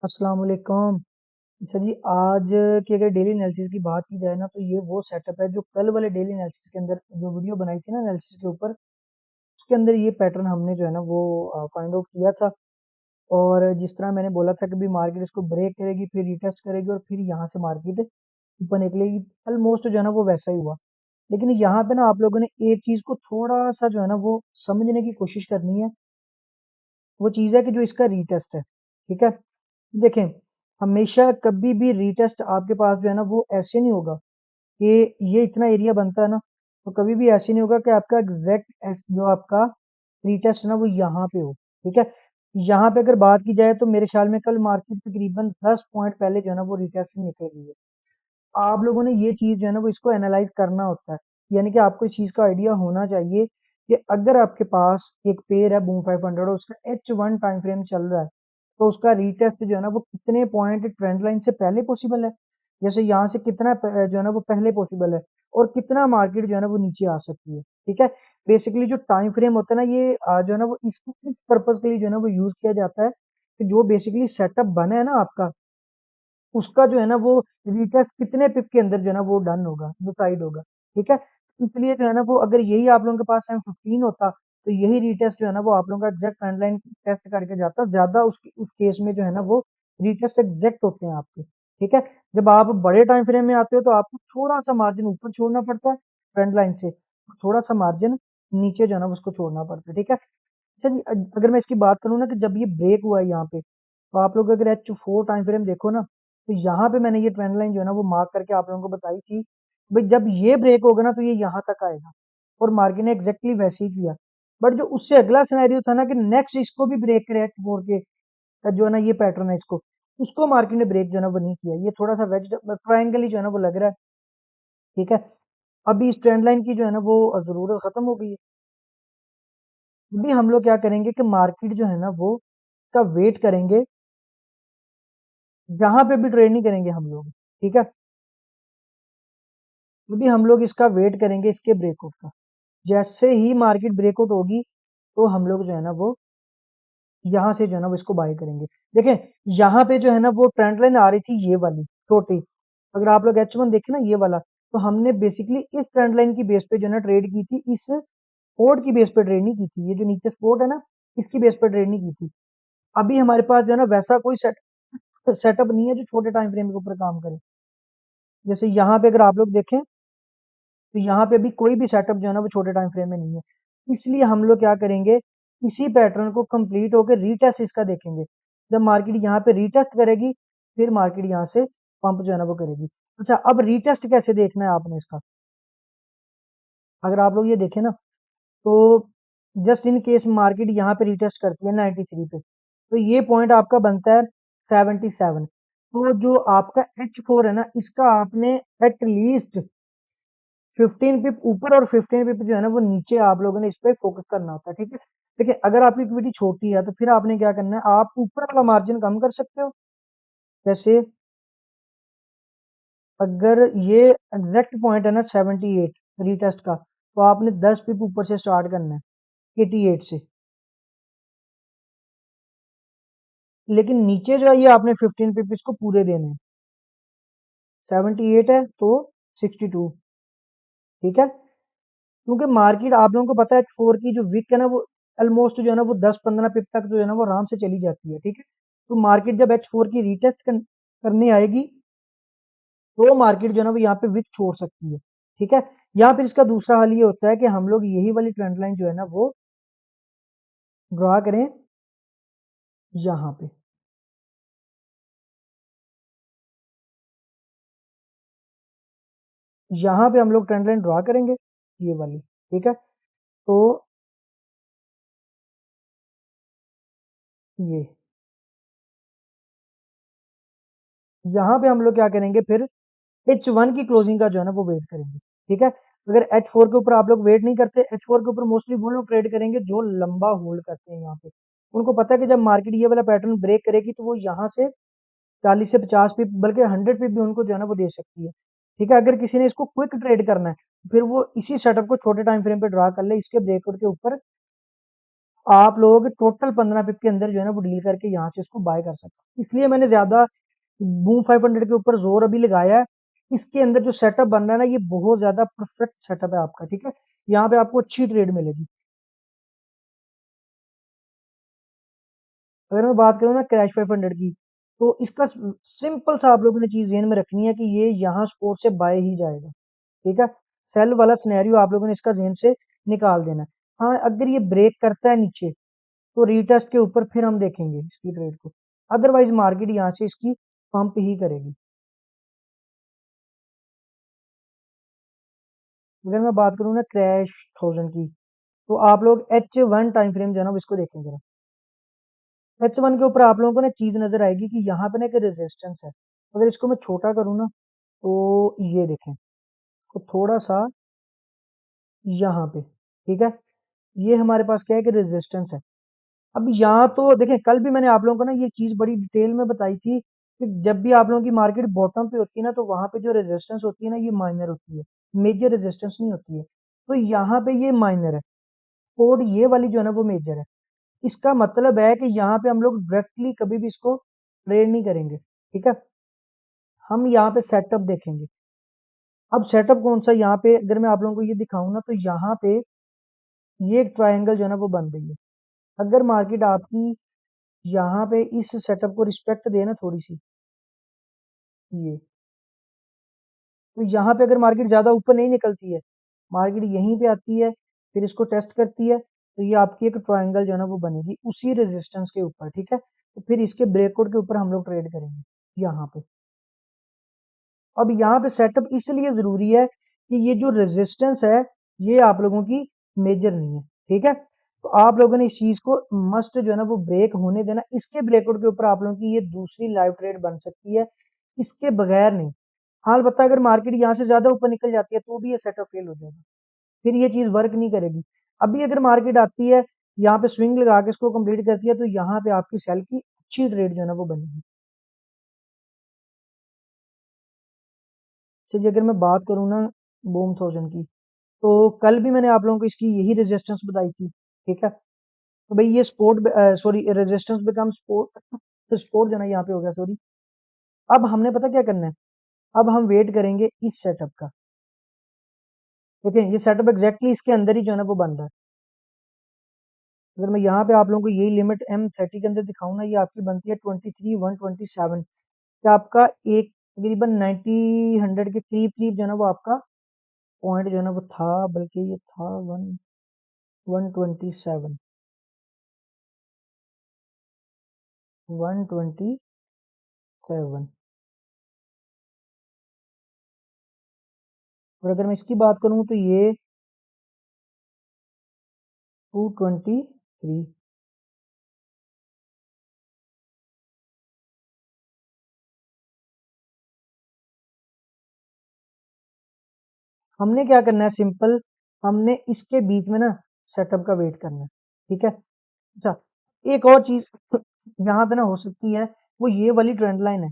अस्सलाम वालेकुम। अच्छा जी, आज की अगर डेली एनालिसिस की बात की जाए ना तो ये वो सेटअप है जो कल वाले डेली एनालिसिस के अंदर जो वीडियो बनाई थी ना एनालिसिस के ऊपर, उसके अंदर ये पैटर्न हमने जो है ना वो फाइंड आउट किया था। और जिस तरह मैंने बोला था कि भी मार्केट इसको ब्रेक करेगी, फिर रिटेस्ट करेगी और फिर यहाँ से मार्केट ऊपर निकलेगी, ऑलमोस्ट जो है ना वो वैसा ही हुआ। लेकिन यहाँ पे ना आप लोगों ने एक चीज को थोड़ा सा जो है ना वो समझने की कोशिश करनी है। वो चीज है कि जो इसका रीटेस्ट है, ठीक है। देखें, हमेशा कभी भी रीटेस्ट आपके पास जो है ना वो ऐसे नहीं होगा कि ये इतना एरिया बनता है ना, तो कभी भी ऐसे नहीं होगा कि आपका एग्जैक्ट जो आपका रीटेस्ट है ना वो यहाँ पे हो, ठीक है। यहाँ पे अगर बात की जाए तो मेरे ख्याल में कल मार्केट तकरीबन 10 पॉइंट पहले जो है ना वो रिटेस्ट से निकल गई है। आप लोगों ने ये चीज जो है ना वो इसको एनालाइज करना होता है। यानी कि आपको इस चीज का आइडिया होना चाहिए कि अगर आपके पास एक पेयर है बूम 500 और उसका H1 टाइम फ्रेम चल रहा है, तो उसका रीटेस्ट जो है ना वो कितने पॉइंट ट्रेंड लाइन से पहले पॉसिबल है। जैसे यहाँ से कितना जो है ना वो पहले पॉसिबल है, और कितना मार्केट जो है ना वो नीचे आ सकती है, ठीक है। बेसिकली जो टाइम फ्रेम होता है ना ये जो है ना वो इस पर्पज के लिए जो है ना वो यूज किया जाता है कि जो बेसिकली सेटअप बना है ना आपका, उसका जो है ना वो रिटेस्ट कितने पिप के अंदर जो है ना वो डन होगा, डिसाइड होगा, ठीक है। इसलिए जो है ना वो अगर यही आप लोगों के पास M15 होता तो यही रिटेस्ट जो है ना वो आप लोगों का एग्जैक्ट ट्रेंड लाइन टेस्ट करके जाता ज्यादा। उस केस में जो है ना वो रिटेस्ट एग्जैक्ट होते हैं आपके, ठीक है। जब आप बड़े टाइम फ्रेम में आते हो तो आपको थोड़ा सा मार्जिन ऊपर छोड़ना पड़ता है ट्रेंड लाइन से, थोड़ा सा मार्जिन नीचे जो है ना उसको छोड़ना पड़ता है, ठीक है। अच्छा जी, अगर मैं इसकी बात करूँ ना कि जब ये ब्रेक हुआ है यहाँ पे, तो आप लोग अगर H4 टाइम फ्रेम देखो ना, तो यहाँ पे मैंने ये ट्रेंड लाइन जो है ना वो मार्क करके आप लोगों को बताई थी। भाई जब ये ब्रेक होगा ना तो ये यहाँ तक आएगा, और मार्केट ने एग्जैक्टली वैसे ही किया। बट जो उससे अगला सिनेरियो था ना कि नेक्स्ट इसको भी ब्रेक करे H4 के, जो है ना ये पैटर्न है इसको, उसको मार्केट ने ब्रेक जो है ना वो नहीं किया। ये थोड़ा सा वेज ट्रायंगल ही जो है ना वो लग रहा है, ठीक है। अभी इस ट्रेंड लाइन की जो है ना वो जरूरत खत्म हो गई है। अभी हम लोग क्या करेंगे कि मार्केट जो है ना वो का वेट करेंगे, जहां पे भी ट्रेड नहीं करेंगे हम लोग, ठीक है। अभी हम लोग इसका वेट करेंगे इसके ब्रेकआउट का। जैसे ही मार्केट ब्रेकआउट होगी तो हम लोग जो है ना वो यहाँ से जो है ना वो इसको बाय करेंगे। देखें, यहाँ पे जो है ना वो ट्रेंड लाइन आ रही थी ये वाली छोटी। अगर आप लोग H1 देखें ना ये वाला, तो हमने बेसिकली इस ट्रेंड लाइन की बेस पे जो है ना ट्रेड की थी, इस सपोर्ट की बेस पे ट्रेड नहीं की थी। ये जो नीचे सपोर्ट है ना, इसकी बेस पे ट्रेड नहीं की थी। अभी हमारे पास जो है ना वैसा कोई सेटअप नहीं है जो छोटे टाइम फ्रेम के ऊपर काम करे। जैसे यहाँ पे अगर आप लोग देखें तो यहाँ पे भी कोई भी सेटअप जो है ना वो छोटे टाइम फ्रेम में नहीं है। इसलिए हम लोग क्या करेंगे, इसी पैटर्न को कंप्लीट होकर रीटेस्ट इसका देखेंगे। जब मार्केट यहाँ पे रीटेस्ट करेगी, फिर मार्केट यहाँ से पंप जो है ना वो करेगी। अच्छा, अब रीटेस्ट कैसे देखना है आपने इसका, अगर आप लोग ये देखें ना, तो जस्ट इन केस मार्केट यहाँ पे रिटेस्ट करती है 93 पे, तो ये पॉइंट आपका बनता है 77। तो जो आपका H4 है ना, इसका आपने एटलीस्ट 15 पिप ऊपर और 15 पिप जो है ना वो नीचे आप लोगों ने इस पे फोकस करना होता है, ठीक है। देखिए, अगर आपकी इक्विटी छोटी है तो फिर आपने क्या करना है, आप ऊपर वाला मार्जिन कम कर सकते हो। जैसे अगर ये एग्जैक्ट पॉइंट है ना 78 रीटेस्ट का, तो आपने 10 पिप ऊपर से स्टार्ट करना है 88 से। लेकिन नीचे जो है ये आपने 15 पिप इसको पूरे देने हैं। 78 है तो 62, ठीक है। क्योंकि मार्केट आप लोगों को पता है H4 की जो विक है ना वो ऑलमोस्ट जो है ना वो 10-15 पिप तक जो है ना वो आराम से चली जाती है, ठीक है। तो मार्केट जब H4 की रीटेस्ट करने आएगी, तो मार्केट जो है ना वो यहाँ पे विक छोड़ सकती है, ठीक है। या फिर इसका दूसरा हल ये होता है कि हम लोग यही वाली ट्रेंड लाइन जो है ना वो ड्रा करें यहाँ पे। यहाँ पे हम लोग ट्रेंड लाइन ड्रा करेंगे ये वाली, ठीक है। तो ये यहाँ पे हम लोग क्या करेंगे, फिर H1 की क्लोजिंग का जो है ना वो वेट करेंगे, ठीक है। अगर H4 के ऊपर आप लोग वेट नहीं करते, H4 के ऊपर मोस्टली वो लोग ट्रेड करेंगे जो लंबा होल्ड करते हैं यहाँ पे। उनको पता है कि जब मार्केट ये वाला पैटर्न ब्रेक करेगी तो वो यहाँ से 40 से 50 पिप बल्कि 100 पिप भी उनको जो है ना वो दे सकती है, ठीक है। अगर किसी ने इसको क्विक ट्रेड करना है, फिर वो इसी सेटअप को छोटे टाइम फ्रेम पे ड्रा कर ले, इसके ब्रेकआउट के ऊपर आप लोग टोटल 15 पिप के अंदर जो है ना वो डील करके यहाँ से इसको बाय कर सकते हैं। इसलिए मैंने ज्यादा बूम 500 के ऊपर जोर अभी लगाया है। इसके अंदर जो सेटअप बन रहा है ना ये बहुत ज्यादा परफेक्ट सेटअप है आपका, ठीक है। यहाँ पे आपको अच्छी ट्रेड मिलेगी। अगर मैं बात करूँ ना क्रैश 500 की, तो इसका सिंपल सा आप लोगों ने चीज ध्यान में रखनी है कि ये यहाँ सपोर्ट से बाय ही जाएगा, ठीक है। सेल वाला सिनेरियो आप लोगों ने इसका जेन से निकाल देना है। हाँ, अगर ये ब्रेक करता है नीचे तो रीटेस्ट के ऊपर फिर हम देखेंगे इसकी ट्रेड को, अदरवाइज मार्केट यहाँ से इसकी पंप ही करेगी। अगर मैं बात करूँ ना क्रैश 1000 की, तो आप लोग H1 टाइम फ्रेम जो है ना इसको देखेंगे। H1 के ऊपर आप लोगों को ना चीज नजर आएगी कि यहाँ पे ना एक रेजिस्टेंस है। अगर इसको मैं छोटा करूँ ना, तो ये देखें, तो थोड़ा सा यहाँ पे, ठीक है, ये हमारे पास क्या है कि रेजिस्टेंस है। अब यहाँ तो देखें, कल भी मैंने आप लोगों को ना ये चीज बड़ी डिटेल में बताई थी कि जब भी आप लोगों की मार्केट बॉटम पे होती है ना, तो वहां पे जो रेजिस्टेंस होती है ना ये माइनर होती है, मेजर रेजिस्टेंस नहीं होती है। तो यहाँ पे ये माइनर है और ये वाली जो है ना वो मेजर है। इसका मतलब है कि यहाँ पे हम लोग डायरेक्टली कभी भी इसको ट्रेड नहीं करेंगे, ठीक है। हम यहाँ पे सेटअप देखेंगे। अब सेटअप कौन सा, यहाँ पे अगर मैं आप लोगों को ये दिखाऊं ना, तो यहाँ पे ये एक ट्रायंगल जो है ना वो बन रही है। अगर मार्केट आपकी यहाँ पे इस सेटअप को रिस्पेक्ट दे ना थोड़ी सी, ये, तो यहाँ पे अगर मार्केट ज्यादा ऊपर नहीं निकलती है, मार्केट यहीं पे आती है, फिर इसको टेस्ट करती है, तो ये आपकी एक ट्रायंगल जो है ना वो बनेगी उसी रेजिस्टेंस के ऊपर, ठीक है। तो फिर इसके ब्रेकआउट के ऊपर हम लोग ट्रेड करेंगे यहाँ पे। अब यहाँ पे सेटअप इसलिए जरूरी है कि ये जो रेजिस्टेंस है ये आप लोगों की मेजर नहीं है, ठीक है। तो आप लोगों ने इस चीज को मस्ट जो है ना वो ब्रेक होने देना। इसके ब्रेकआउट के ऊपर आप लोगों की ये दूसरी लाइव ट्रेड बन सकती है, इसके बगैर नहीं। हाल बता, अगर मार्केट यहाँ से ज्यादा ऊपर निकल जाती है तो भी ये सेटअप फेल हो जाएगा, फिर ये चीज वर्क नहीं करेगी। अभी अगर मार्केट आती है, यहाँ पे स्विंग लगा के इसको कंप्लीट करती है, तो यहाँ पे आपकी सेल की अच्छी ट्रेड जो है ना वो बनेगी। चलिए, अगर मैं बात करूँ ना बूम 1000 की, तो कल भी मैंने आप लोगों को इसकी यही रेजिस्टेंस बताई थी, ठीक है। तो भाई ये sport, sorry, resistance become sport, sport जो है ना यहाँ पे हो गया, सॉरी। अब हमने पता क्या करना है, अब हम वेट करेंगे इस सेटअप का, ठीक है। ये सेटअप एग्जैक्टली इसके अंदर ही जो है ना वो बन रहा है। अगर मैं यहाँ पे आप लोगों को यही लिमिट M30 के अंदर दिखाऊं ना, ये आपकी बनती है 23,127। क्या आपका एक तकरीबन 90 100 के करीब करीब जो है ना वो आपका पॉइंट जो है ना वो था, बल्कि ये था 127, 127। और अगर मैं इसकी बात करूं तो ये 223। हमने क्या करना है, सिंपल, हमने इसके बीच में ना सेटअप का वेट करना है, ठीक है। अच्छा, एक और चीज यहाँ पे ना हो सकती है, वो ये वाली ट्रेंड लाइन है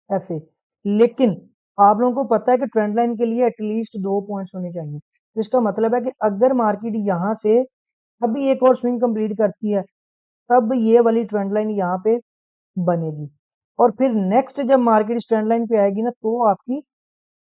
ऐसे, लेकिन आप लोगों को पता है कि ट्रेंड लाइन के लिए एटलीस्ट 2 पॉइंट्स होने चाहिए। तो इसका मतलब है कि अगर मार्केट यहाँ से अभी एक और स्विंग कंप्लीट करती है, तब ये वाली ट्रेंड लाइन यहाँ पे बनेगी। और फिर नेक्स्ट जब मार्केट इस ट्रेंड लाइन पे आएगी ना, तो आपकी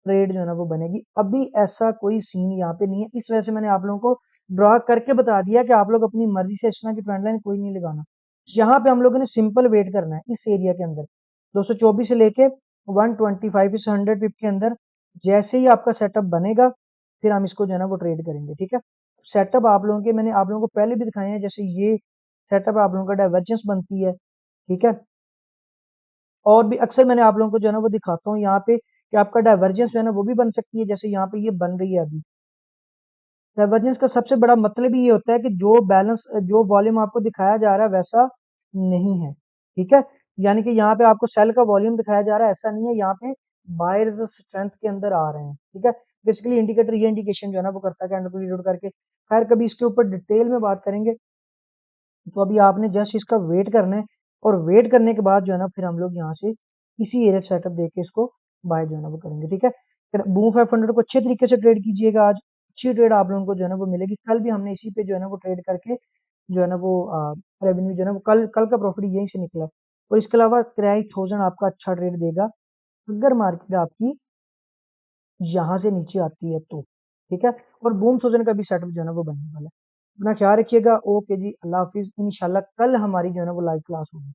ट्रेड जो है ना वो बनेगी। अभी ऐसा कोई सीन यहाँ पे नहीं है, इस वजह से मैंने आप लोगों को ड्रॉ करके बता दिया कि आप लोग अपनी मर्जी से इस तरह की ट्रेंड लाइन कोई नहीं लगाना। यहाँ पे हम लोगों ने सिंपल वेट करना है इस एरिया के अंदर, 224 से लेके 125 इस 100 पिप के अंदर। जैसे ही आपका सेटअप बनेगा, फिर हम इसको जो है ना वो ट्रेड करेंगे, ठीक है। सेटअप आप लोगों के मैंने आप लोगों को पहले भी दिखाए हैं, जैसे ये सेटअप आप लोगों का डाइवर्जेंस बनती है, ठीक है। और भी अक्सर मैंने आप लोगों को जो है ना वो दिखाता हूँ यहाँ पे कि आपका डाइवर्जेंस जो है ना वो भी बन सकती है, जैसे यहाँ पे ये बन रही है अभी। डाइवर्जेंस का सबसे बड़ा मतलब ही ये होता है कि जो बैलेंस, जो वॉल्यूम आपको दिखाया जा रहा है वैसा नहीं है, ठीक है। यानी कि यहाँ पे आपको सेल का वॉल्यूम दिखाया जा रहा है, ऐसा नहीं है, यहाँ पे बायर्स स्ट्रेंथ के अंदर आ रहे हैं, ठीक है। बेसिकली इंडिकेटर ये इंडिकेशन जो है ना वो करता है कैंडल को रीड करके। खैर, कभी इसके ऊपर डिटेल में बात करेंगे। तो अभी आपने जस्ट इसका वेट करना है, और वेट करने के बाद जो है ना फिर हम लोग यहाँ से इसी एरिया सेटअप देके इसको बाय जो है ना वो करेंगे, ठीक है। फिर बूम 500 को अच्छे तरीके से ट्रेड कीजिएगा, आज अच्छी ट्रेड आप लोगों को जो है ना वो मिलेगी। कल भी हमने इसी पे जो है ना वो ट्रेड करके जो है ना वो रेवेन्यू जो है ना वो कल का प्रॉफिट यहीं से निकला है। और इसके अलावा क्रैश 1000 आपका अच्छा ट्रेड देगा अगर मार्केट आपकी यहाँ से नीचे आती है तो, ठीक है। और बूम 1000 का भी सेटअप जो है ना वो बनने वाला है। अपना ख्याल रखिएगा। ओके जी, अल्लाह हाफिज। इंशाल्लाह कल हमारी जो है ना वो लाइव क्लास होगी।